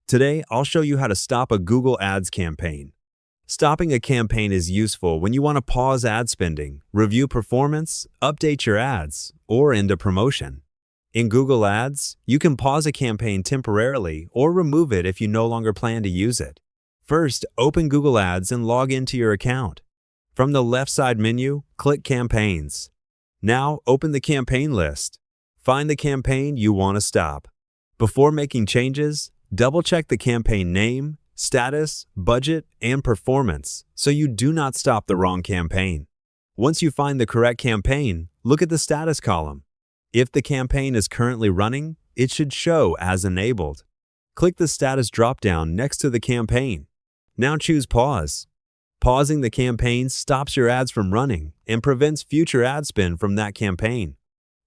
Today, I'll show you how to stop a Google Ads campaign. Stopping a campaign is useful when you want to pause ad spending, review performance, update your ads, or end a promotion. In Google Ads, you can pause a campaign temporarily or remove it if you no longer plan to use it. First, open Google Ads and log into your account. From the left side menu, click Campaigns. Now, open the campaign list. Find the campaign you want to stop. Before making changes, double-check the campaign name, status, budget, and performance so you do not stop the wrong campaign. Once you find the correct campaign, look at the status column. If the campaign is currently running, it should show as enabled. Click the status dropdown next to the campaign. Now choose Pause. Pausing the campaign stops your ads from running and prevents future ad spend from that campaign.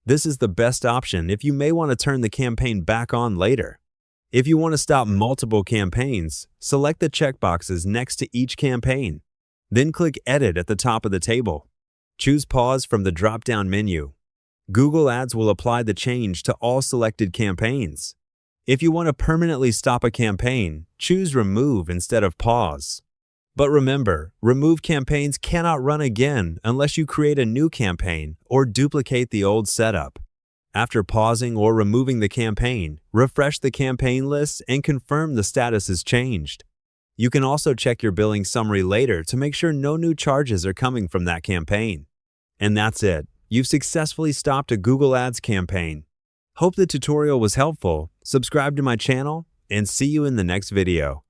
This is the best option if you may want to turn the campaign back on later. If you want to stop multiple campaigns, select the checkboxes next to each campaign. Then click Edit at the top of the table. Choose Pause from the drop-down menu. Google Ads will apply the change to all selected campaigns. If you want to permanently stop a campaign, choose Remove instead of Pause. But remember, removed campaigns cannot run again unless you create a new campaign or duplicate the old setup. After pausing or removing the campaign, refresh the campaign list and confirm the status is changed. You can also check your billing summary later to make sure no new charges are coming from that campaign. And that's it. You've successfully stopped a Google Ads campaign. Hope the tutorial was helpful. Subscribe to my channel and see you in the next video.